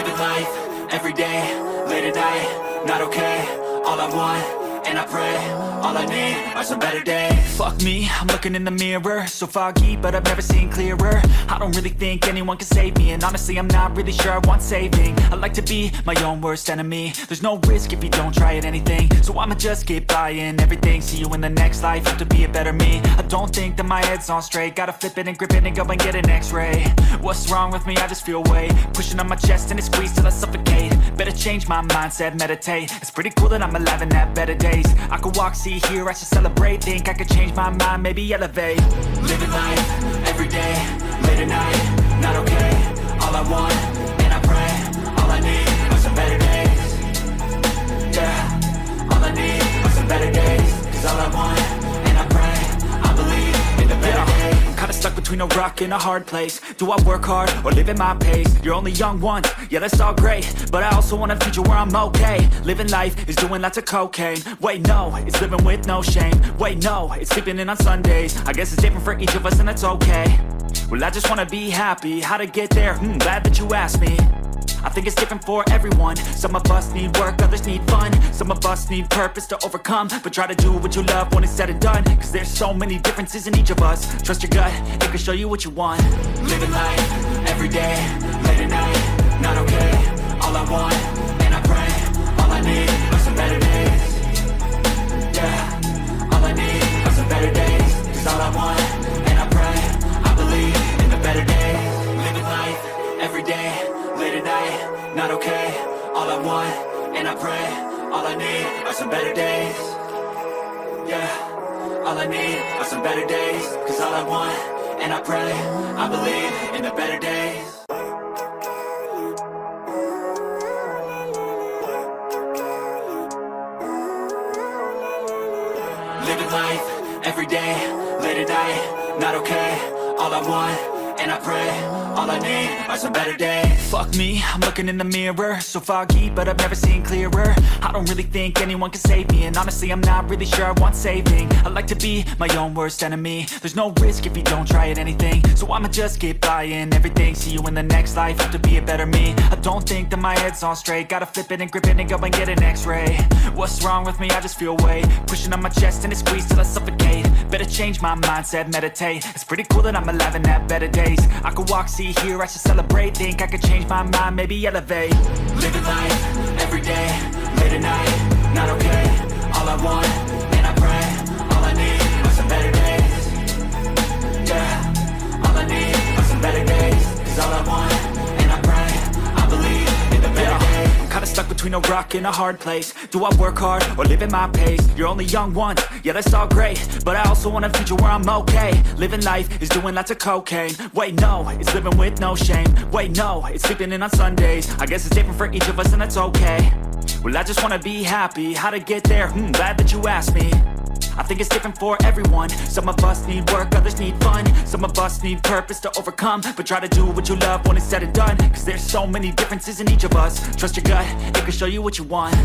Living life, everyday, late at night, not okay. All I want, and I pray, all I need are some better days. Fuck me, I'm looking in the mirror, so foggy, but I've never seen clearer. I don't really think anyone can save me, and honestly I'm not really sure I want saving. I like to be my own worst enemy. There's no risk if you don't try at anything, so I'ma just keep buying everything. See you in the next life, have to be a better me. I don't think that my head's on straight, gotta flip it and grip it and go and get an x-ray. What's wrong with me? I just feel weight pushing on my chest and it squeezes till I suffocate. Better change my mindset, meditate. It's pretty cool that I'm alive and have better days. I could walk, see, hear, I should celebrate. Think I could change my mind, maybe elevate. Living life, everyday, late at night, not okay. All I want, and I pray, all I need are some better days. Yeah, all I need are some better days. Cause all I want, and I pray, I believe in the better days. I'm kinda stuck between a rock and a hard place. Do I work hard or live at my pace? You're only young once, yeah that's all great, but I also want a future where I'm okay. Living life is doing lots of cocaine. Wait no, it's living with no shame. Wait no, it's sleeping in on Sundays. I guess it's different for each of us and that's okay. Well I just wanna be happy, how to get there? Glad that you asked me. I think it's different for everyone. Some of us need work, others need fun. Some of us need purpose to overcome. But try to do what you love when it's said and done. Cause there's so many differences in each of us. Trust your gut, it can show you what you want. Living life, everyday, late at night, not okay. All I want, and I pray, all I need are some better days. Yeah, all I need are some better days. Cause all I want, and I pray, I believe in the better days. Living life, everyday, late at night, not okay. All I want, and I pray, all I need are some better days. Yeah, all I need are some better days. Cause all I want, and I pray, I believe in the better days. Living life, everyday, late at night, not okay. All I want, and I pray, all I need are some better days. Fuck me, I'm looking in the mirror, so foggy, but I've never seen clearer. I don't really think anyone can save me, and honestly I'm not really sure I want saving. I like to be my own worst enemy. There's no risk if you don't try at anything, so I'ma just keep buying everything. See you in the next life, have to be a better me. I don't think that my head's on straight, gotta flip it and grip it and go and get an x-ray. What's wrong with me? I just feel weight pushing on my chest and it squeezes till I suffocate. Better change my mindset, meditate. It's pretty cool that I'm alive and have better days. I could walk, see, hear, I should celebrate. Think I could change my mind, maybe elevate. Living life, everyday, late at night, not okay. All I want, and I pray, all I need are some better days. Yeah, all I need are some better days. Cause all I want, and I pray, I believe in the better days. I'm kinda stuck between a rock and a hard place. Do I work hard or live at my pace? You're only young once, yeah that's all great, but I also want a future where I'm okay. Living life is doing lots of cocaine. Wait no, it's living with no shame. Wait no, it's sleeping in on Sundays. I guess it's different for each of us and that's okay. Well I just wanna be happy, how to get there? Glad that you asked me. I think it's different for everyone. Some of us need work, others need fun. Some of us need purpose to overcome. But try to do what you love when it's said and done. Cause there's so many differences in each of us. Trust your gut, it can show you what you want.